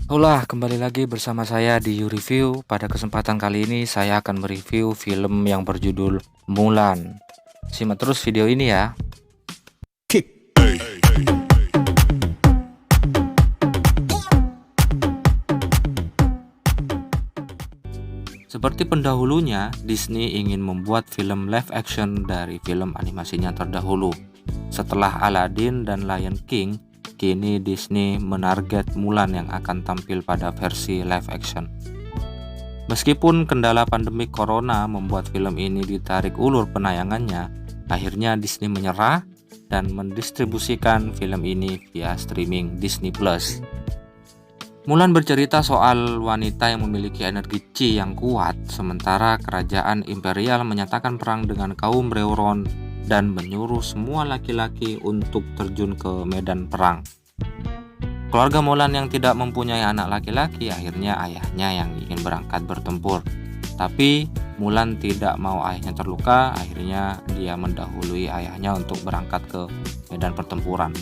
Hola, kembali lagi bersama saya di YouReview. Pada kesempatan kali ini saya akan mereview film yang berjudul Mulan. Simak terus video ini ya. Seperti pendahulunya, Disney ingin membuat film live action dari film animasinya terdahulu. Setelah Aladdin dan Lion King, kini Disney menarget Mulan yang akan tampil pada versi live action. Meskipun kendala pandemi corona membuat film ini ditarik ulur penayangannya, akhirnya Disney menyerah dan mendistribusikan film ini via streaming Disney Plus. Mulan bercerita soal wanita yang memiliki energi Qi yang kuat, sementara kerajaan imperial menyatakan perang dengan kaum Reuron dan menyuruh semua laki-laki untuk terjun ke medan perang. Keluarga Mulan yang tidak mempunyai anak laki-laki, akhirnya ayahnya yang ingin berangkat bertempur. Tapi Mulan tidak mau ayahnya terluka, akhirnya dia mendahului ayahnya untuk berangkat ke medan pertempuran.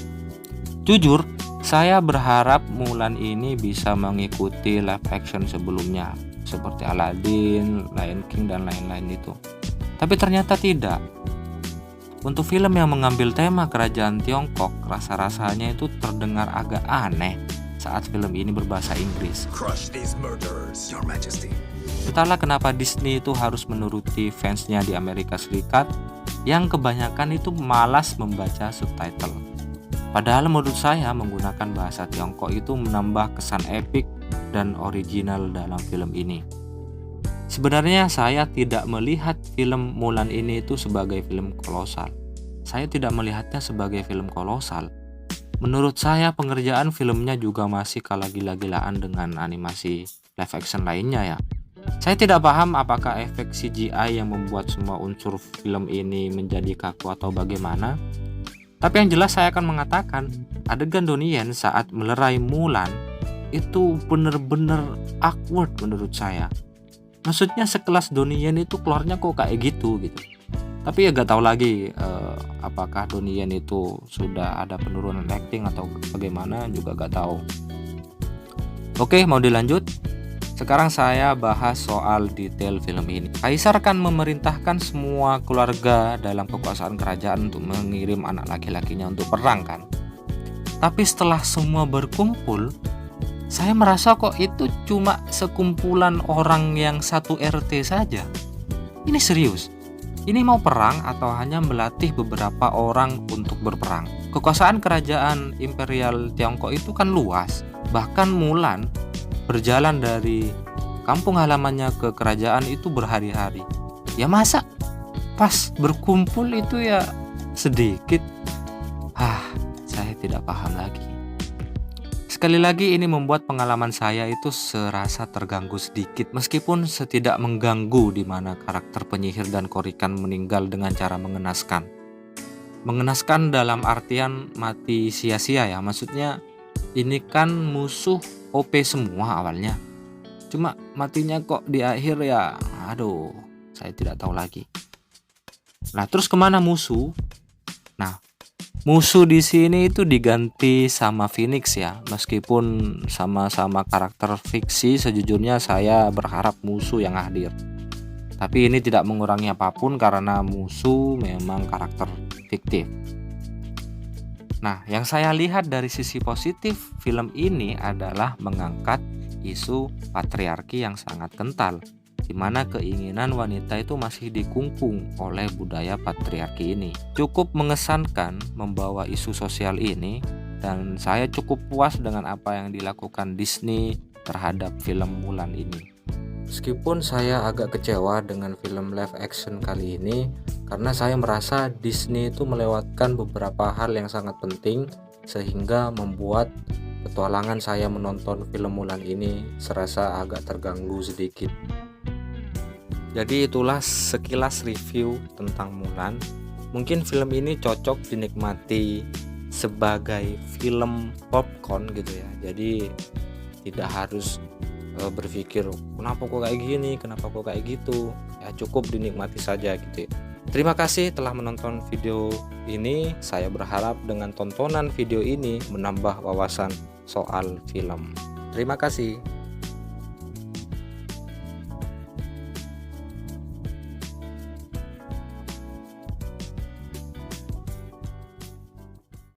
Jujur, saya berharap Mulan ini bisa mengikuti live action sebelumnya, seperti Aladdin, Lion King, dan lain-lain itu. Tapi ternyata tidak. Untuk film yang mengambil tema kerajaan Tiongkok, rasa-rasanya itu terdengar agak aneh saat film ini berbahasa Inggris. Crush these murderers, Your Majesty. Entahlah kenapa Disney itu harus menuruti fansnya di Amerika Serikat yang kebanyakan itu malas membaca subtitle. Padahal menurut saya menggunakan bahasa Tiongkok itu menambah kesan epik dan original dalam film ini. Sebenarnya saya tidak melihat film Mulan ini itu sebagai film kolosal. Saya tidak melihatnya sebagai film kolosal. Menurut saya pengerjaan filmnya juga masih kalah gila-gilaan dengan animasi live action lainnya ya. Saya tidak paham apakah efek CGI yang membuat semua unsur film ini menjadi kaku atau bagaimana. Tapi yang jelas saya akan mengatakan adegan Donnie Yen saat melerai Mulan itu bener-bener awkward menurut saya. Maksudnya sekelas Donnie Yen itu keluarnya kok kayak gitu. Tapi ya gak tahu lagi apakah Donnie Yen itu sudah ada penurunan acting atau bagaimana juga gak tahu. Oke, mau dilanjut? Sekarang saya bahas soal detail film ini. Kaisar kan memerintahkan semua keluarga dalam kekuasaan kerajaan untuk mengirim anak laki-lakinya untuk perang kan. Tapi setelah semua berkumpul, saya merasa kok itu cuma sekumpulan orang yang satu RT saja. Ini serius. Ini mau perang atau hanya melatih beberapa orang untuk berperang? Kekuasaan kerajaan Imperial Tiongkok itu kan luas. Bahkan Mulan berjalan dari kampung halamannya ke kerajaan itu berhari-hari. Ya masa pas berkumpul itu ya sedikit? Saya tidak paham lagi. Sekali lagi ini membuat pengalaman saya itu serasa terganggu sedikit, meskipun setidak mengganggu di mana karakter penyihir dan Korikan meninggal dengan cara mengenaskan. Mengenaskan dalam artian mati sia-sia ya, maksudnya ini kan musuh OP semua awalnya. Cuma matinya kok di akhir ya, aduh, saya tidak tahu lagi. Nah, terus kemana musuh? Nah, musuh di sini itu diganti sama Phoenix ya. Meskipun sama-sama karakter fiksi, sejujurnya saya berharap musuh yang hadir. Tapi ini tidak mengurangi apapun karena musuh memang karakter fiktif. Nah, yang saya lihat dari sisi positif film ini adalah mengangkat isu patriarki yang sangat kental, di mana keinginan wanita itu masih dikungkung oleh budaya patriarki ini. Cukup mengesankan membawa isu sosial ini, dan saya cukup puas dengan apa yang dilakukan Disney terhadap film Mulan ini. Meskipun saya agak kecewa dengan film live action kali ini, karena saya merasa Disney itu melewatkan beberapa hal yang sangat penting, sehingga membuat petualangan saya menonton film Mulan ini serasa agak terganggu sedikit. Jadi itulah sekilas review tentang Mulan. Mungkin film ini cocok dinikmati sebagai film popcorn gitu ya. Jadi tidak harus berpikir kenapa kok kayak gini, kenapa kok kayak gitu. Ya cukup dinikmati saja gitu ya. Terima kasih telah menonton video ini. Saya berharap dengan tontonan video ini menambah wawasan soal film. Terima kasih.